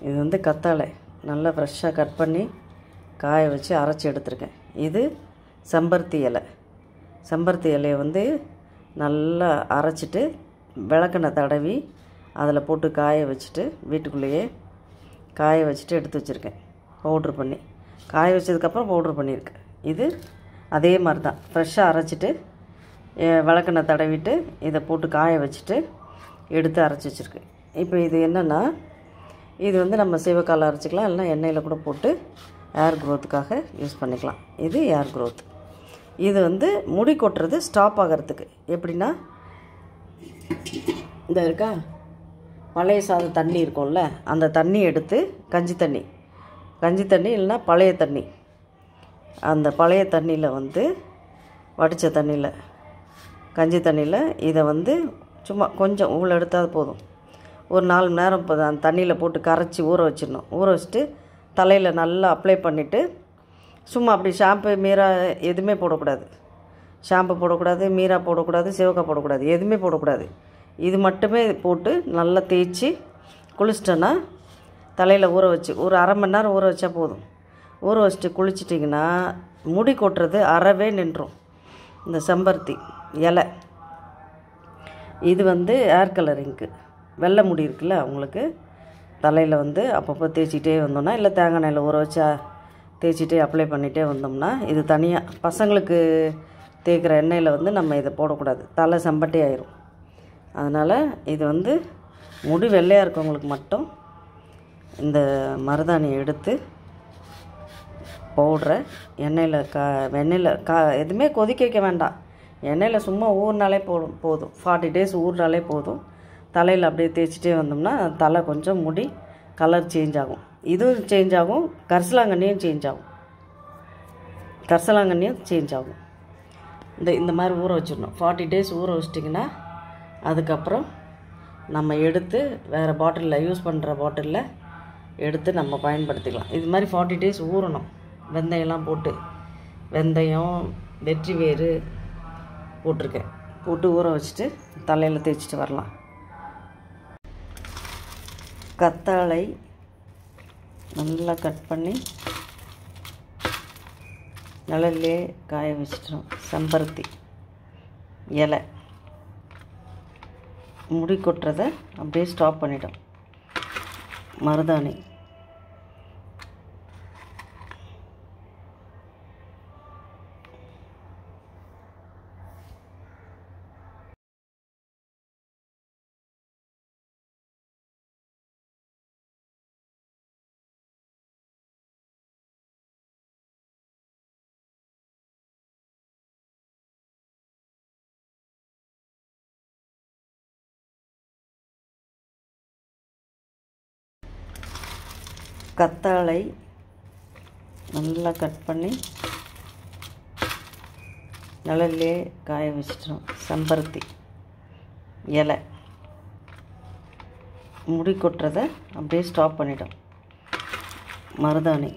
இது வந்து கத்தாழை நல்லா ஃப்ரெஷ்ஷாக கட் பண்ணி காய வச்சு அரைச்சி எடுத்துருக்கேன். இது செம்பருத்தி இலை. செம்பருத்தி இலையை வந்து நல்லா அரைச்சிட்டு விளக்கெண்ணெய் தடவி அதில் போட்டு காய வச்சுட்டு வீட்டுக்குள்ளேயே காய வச்சுட்டு எடுத்து வச்சுருக்கேன். பவுட்ரு பண்ணி காய வச்சதுக்கப்புறம் பவுட்ரு பண்ணியிருக்கேன். இது அதே மாதிரி தான் ஃப்ரெஷ்ஷாக அரைச்சிட்டு விளக்கெண்ணெய் தடவிட்டு இதை போட்டு காய வச்சுட்டு எடுத்து அரைச்சி வச்சுருக்கேன். இப்போ இது என்னென்னா, இது வந்து நம்ம சிவக்காயில் அரைச்சிக்கலாம், இல்லைனா எண்ணெயில் கூட போட்டு ஏர் க்ரோத்துக்காக யூஸ் பண்ணிக்கலாம். இது ஏர் க்ரோத். இது வந்து முடி கொட்டுறது ஸ்டாப் ஆகிறதுக்கு. எப்படின்னா, இந்த இருக்கா பழைய சாதம் தண்ணி இருக்கும்ல, அந்த தண்ணி எடுத்து கஞ்சி தண்ணி இல்லைன்னா பழைய தண்ணி, அந்த பழைய தண்ணியில் வந்து வடித்த தண்ணியில் கஞ்சி தண்ணியில் இதை வந்து சும்மா கொஞ்சம் ஊழ எடுத்தால் போதும். ஒரு 4 மணி நேரம் அந்த தண்ணியில் போட்டு கரைச்சி ஊற வச்சிடணும். ஊற வச்சுட்டு தலையில் நல்லா அப்ளை பண்ணிவிட்டு சும்மா அப்படி ஷாம்பு மீரா எதுவுமே போடக்கூடாது. ஷாம்பு போடக்கூடாது, மீரா போடக்கூடாது, சிவக்காய் போடக்கூடாது, எதுவுமே போடக்கூடாது. இது மட்டுமே போட்டு நல்லா தேய்ச்சி குளிச்சிட்டோன்னா தலையில் ஊற வச்சு ஒரு அரை மணி நேரம் ஊற வச்சா போதும். ஊற வச்சுட்டு குளிச்சிட்டிங்கன்னா முடி கொட்டுறது அறவே நின்றும். இந்த செம்பருத்தி இலை இது வந்து ஏர் கலரிங்க்கு. வெள்ளை முடி இருக்குல்ல அவங்களுக்கு தலையில் வந்து அப்பப்போ தேய்ச்சிட்டே வந்தோம்னா, இல்லை தேங்காய் எண்ணெயில் ஊற வச்சா தேய்ச்சிட்டே அப்ளை பண்ணிகிட்டே வந்தோம்னா, இது தனியாக பசங்களுக்கு தேய்க்கிற எண்ணெயில் வந்து நம்ம இதை போடக்கூடாது, தலை செம்பட்டி ஆயிரும். அதனால் இது வந்து முடி வெள்ளையாக இருக்கவங்களுக்கு மட்டும் இந்த மருதாணியை எடுத்து பவுட்ரை எண்ணெயில் எதுவுமே கொதிக்க வைக்க வேண்டாம். எண்ணெயில் சும்மா ஊறினாலே போதும். 40 days ஊறினாலே போதும். தலையில் அப்படியே தேய்ச்சிட்டே வந்தோம்னா தலை கொஞ்சம் முடி கலர் சேஞ்ச் ஆகும். இதுவும் சேஞ்ச் ஆகும், கரிசலாங்கண்ணியும் சேஞ்ச் ஆகும். இந்த மாதிரி ஊற வச்சிடணும். 40 days ஊற வச்சிட்டிங்கன்னா அதுக்கப்புறம் நம்ம எடுத்து வேறு பாட்டிலில் யூஸ் பண்ணுற பாட்டிலில் எடுத்து நம்ம பயன்படுத்திக்கலாம். இது மாதிரி 40 days ஊறணும். வெந்தயம்லாம் போட்டு, வெந்தயம் வெற்றி வேறு போட்டிருக்கேன், போட்டு ஊற வச்சுட்டு தலையில் தேய்ச்சிட்டு வரலாம். கத்தாழை நல்லா கட் பண்ணி நிழல்லே காய வச்சிட்டோம். செம்பருத்தி இலை முடி கொட்டுறதை அப்படியே ஸ்டாப் பண்ணிட்டோம். மருதாணி கத்தாழை நல்லா கட் பண்ணி நிழல்லே காய வச்சிட்டோம். செம்பருத்தி இலை முடி கொட்டுறதை அப்படியே ஸ்டாப் பண்ணிட்டோம். மருதாணி